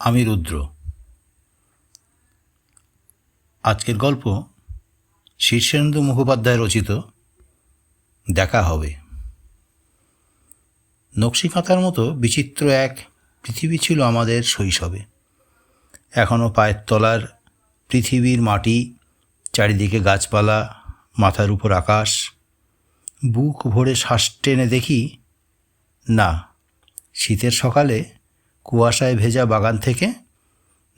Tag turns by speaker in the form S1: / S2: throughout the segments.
S1: আমি রুদ্র। আজকের গল্প শীর্ষেন্দু মুখোপাধ্যায় রচিত দেখা হবে। নকশিকাঁথার মতো বিচিত্র এক পৃথিবী ছিল আমাদের শৈশবে। এখনও পায়ের তলার পৃথিবীর মাটি, চারিদিকে গাছপালা, মাথার উপর আকাশ। বুক ভরে শ্বাস টেনে দেখি, না, শীতের সকালে কুয়াশায় ভেজা বাগান থেকে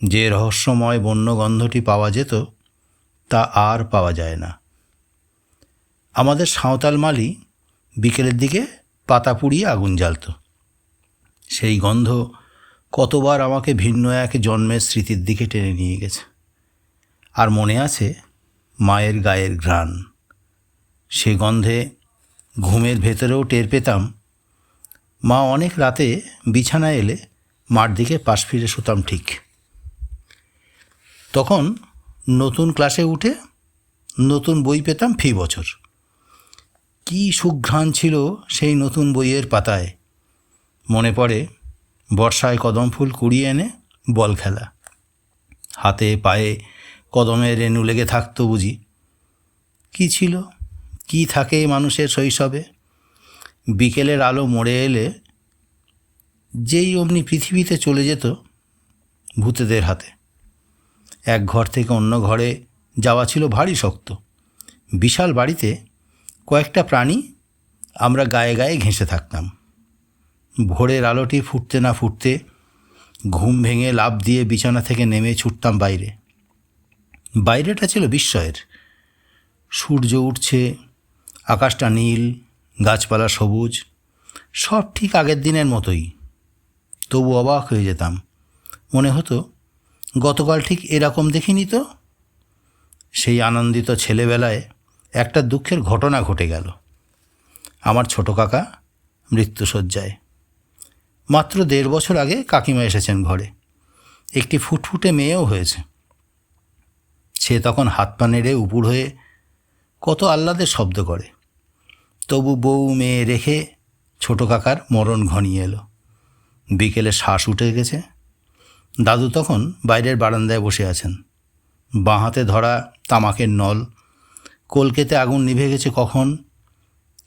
S1: যে রহস্যময় বন্য গন্ধটি পাওয়া যেত তা আর পাওয়া যায় না। আমাদের সাঁওতাল মালি বিকেলের দিকে পাতা পুড়িয়ে আগুন জ্বালত। সেই গন্ধ কতবার আমাকে ভিন্ন এক জন্মের স্মৃতির দিকে টেনে নিয়ে গেছে। আর মনে আছে মায়ের গায়ের ঘ্রাণ। সে গন্ধে ঘুমের ভেতরেও টের পেতাম। মা অনেক রাতে বিছানায় এলে মার দিকে পাশ ফিরে শুতাম ঠিক। তখন নতুন ক্লাসে উঠে নতুন বই পেতাম ফি বছর। কী সুঘ্রাণ ছিল সেই নতুন বইয়ের পাতায়। মনে পড়ে বর্ষায় কদম ফুল কুড়িয়ে এনে বল খেলা। হাতে পায়ে কদমের রেণু লেগে থাকতো বুঝি। কী ছিল, কী থাকে মানুষের শৈশবে। বিকেলের আলো মরে এলে যেই অমনি পৃথিবীতে চলে যেত ভূতেদের হাতে। এক ঘর থেকে অন্য ঘরে যাওয়া ছিল ভারী শক্ত। বিশাল বাড়িতে কয়েকটা প্রাণী আমরা গায়ে গায়ে ঘেঁষে থাকতাম। ভোরের আলোটি ফুটতে না ফুটতে ঘুম ভেঙে লাফ দিয়ে বিছানা থেকে নেমে ছুটতাম বাইরে। বাইরেটা ছিল বিস্ময়ের। সূর্য উঠছে, আকাশটা নীল, গাছপালা সবুজ, সব ঠিক আগের দিনের মতোই। তবু অবাক হয়ে যেতাম। মনে হতো গতকাল ঠিক এরকম দেখিনি তো। সেই আনন্দিত ছেলেবেলায় একটা দুঃখের ঘটনা ঘটে গেল। আমার ছোট কাকা মৃত্যুশয্যায়। মাত্র 1.5 বছর আগে কাকিমা এসেছেন ঘরে। একটি ফুটফুটে মেয়েও হয়েছে। সে তখন হাত পা নেড়ে উপুর হয়ে কত আহ্লাদের শব্দ করে। তবু বউ মেয়ে রেখে ছোট কাকার মরণ ঘনিয়ে এলো। বিকেলে শ্বাস উঠে গেছে। দাদু তখন বাইরের বারান্দায় বসে আছেন। বাঁ হাতে ধরা তামাকের নল। কলকেতে আগুন নিভে গেছে কখন।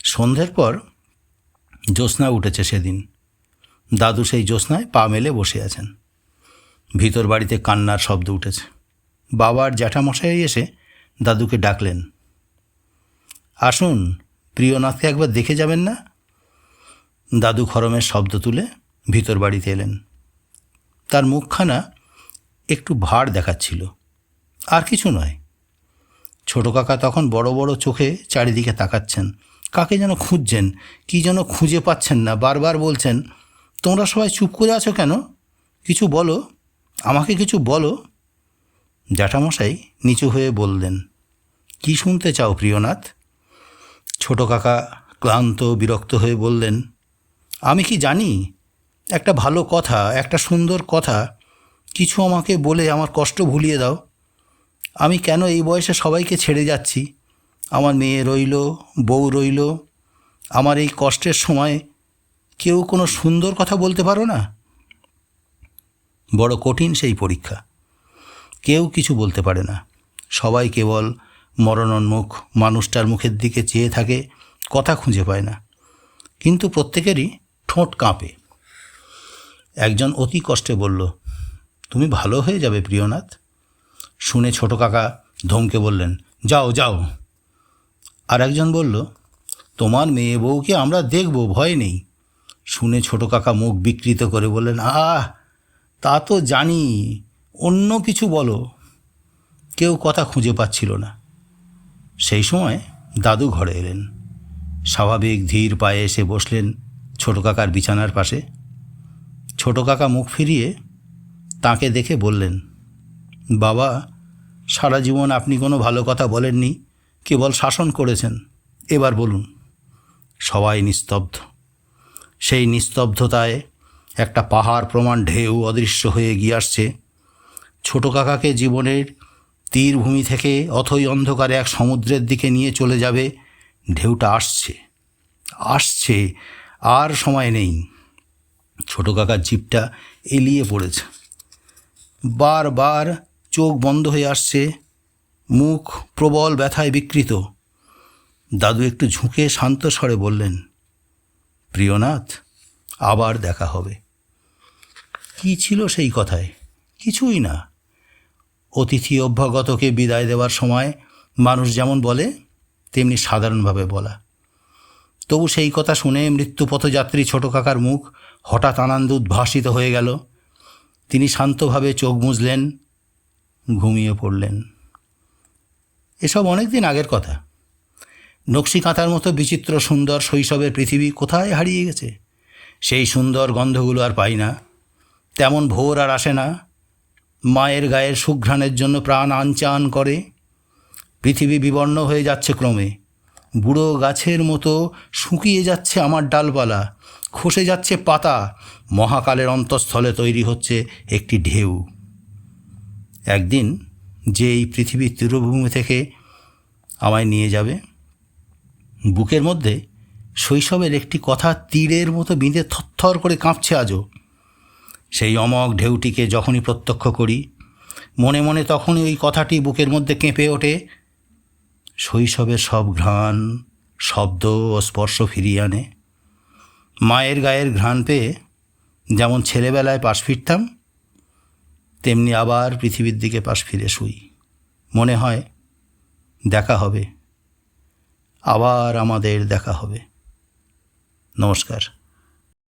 S1: সন্ধ্যের পর জ্যোৎস্না উঠেছে সেদিন। দাদু সেই জ্যোৎস্নায় পা মেলে বসে আছেন। ভিতর বাড়িতে কান্নার শব্দ উঠেছে। বাবার জ্যাঠামশাই এসে দাদুকে ডাকলেন, আসুন, প্রিয়নাথকে একবার দেখে যাবেন না। দাদু খরমের শব্দ তুলে ভিতর বাড়িতে এলেন। তার মুখখানা একটু ভার দেখাচ্ছিল, আর কিছু নয়। ছোট কাকা তখন বড় বড় চোখে চারিদিকে তাকাচ্ছেন। কাকে যেন খুঁজছেন, কী যেন খুঁজে পাচ্ছেন না। বারবার বলছেন, তোমরা সবাই চুপ করে আছো কেন? কিছু বলো, আমাকে কিছু বলো। জ্যাঠামশাই নিচু হয়ে বললেন, কি শুনতে চাও প্রিয়নাথ? ছোট কাকা ক্লান্ত বিরক্ত হয়ে বললেন, আমি কি জানি? একটা ভালো কথা, একটা সুন্দর কথা কিছু আমাকে বলে আমার কষ্ট ভুলিয়ে দাও। আমি কেন এই বয়সে সবাইকে ছেড়ে যাচ্ছি? আমার মেয়ে রইল, বউ রইল। আমার এই কষ্টের সময় কেউ কোনো সুন্দর কথা বলতে পারো না? বড় কঠিন সেই পরীক্ষা। কেউ কিছু বলতে পারে না। সবাই কেবল মরণোন্মুখ মানুষটার মুখের দিকে চেয়ে থাকে, কথা খুঁজে পায় না। কিন্তু প্রত্যেকেরই ঠোঁট কাঁপে। একজন অতি কষ্টে বলল, তুমি ভালো হয়ে যাবে প্রিয়নাথ। শুনে ছোট কাকা ধমকে বললেন, যাও যাও। আর একজন বলল, তোমার মেয়ে বউকে আমরা দেখব, ভয় নেই। শুনে ছোট কাকা মুখ বিকৃত করে বললেন, তা তো জানি, অন্য কিছু বলো। কেউ কথা খুঁজে পাচ্ছিল না। সেই সময় দাদু ঘরে এলেন। স্বাভাবিক ধীর পায়ে এসে বসলেন ছোট কাকার বিছানার পাশে। ছোট কাকা মুখ ফিরিয়ে তাকে দেখে বললেন, বাবা, সারা জীবন আপনি কোনো ভালো কথা বলেননি, কেবল শাসন করেছেন। এবার বলুন। সবাই নিস্তব্ধ। সেই নিস্তব্ধতায় একটা পাহাড় প্রমাণ ঢেউ অদৃশ্য হয়ে গিয়ে আসছে। ছোট কাকাকে জীবনের তীরভূমি থেকে অথই অন্ধকারে এক সমুদ্রের দিকে নিয়ে চলে যাবে। ঢেউটা আসছে, আসছে, আর সময় নেই। ছোট কাকার জিভটা এলিয়ে পড়েছে। বারবার চোখ বন্ধ হয়ে আসছে, মুখ প্রবল ব্যথায় বিকৃত। দাদু একটু ঝুঁকে শান্ত স্বরে বললেন, প্রিয়নাথ, আবার দেখা হবে। কি ছিল সেই কথায়? কিছুই না। অতিথি অভ্যাগতকে বিদায় দেওয়ার সময় মানুষ যেমন বলে তেমনি সাধারণভাবে বলা। তবু সেই কথা শুনে মৃত্যুপথযাত্রী ছোট কাকার মুখ হঠাৎ আনন্দ উদ্ভাসিত হয়ে গেল। তিনি শান্তভাবে চোখ মুজলেন, ঘুমিয়ে পড়লেন। এসব অনেক দিন আগের কথা। নকশি কাঁথার মতো বিচিত্র সুন্দর শৈশবের পৃথিবী কোথায় হারিয়ে গেছে? সেই সুন্দর গন্ধগুলো আর পাই না, তেমন ভোর আর আসে না। মায়ের গায়ের সুঘ্রাণের জন্য প্রাণ আনচান করে। পৃথিবী বিবর্ণ হয়ে যাচ্ছে ক্রমে। বুড়ো গাছের মতো শুকিয়ে যাচ্ছে আমার ডালপালা, খসে যাচ্ছে পাতা। মহাকালের অন্তঃস্থলে তৈরি হচ্ছে একটি ঢেউ। একদিন যে এই পৃথিবীর তীরভূমি থেকে আমায় নিয়ে যাবে, বুকের মধ্যে শৈশবের একটি কথা তীরের মতো বিঁধে থরথর করে কাঁপছে আজও। সেই অমোঘ ঢেউটিকে যখনই প্রত্যক্ষ করি, মনে মনে তখনই ওই কথাটি বুকের মধ্যে কেঁপে ওঠে। শৈশবের সব ঘ্রাণ, শব্দ ও স্পর্শ ফিরিয়ে আনে। মায়ের গায়ের ঘ্রাণ পেয়ে যেমন ছেলেবেলায় পাশ ফিরতাম, তেমনি আবার পৃথিবীর দিকে পাশ ফিরে শুই। মনে হয় দেখা হবে, আবার আমাদের দেখা হবে। নমস্কার।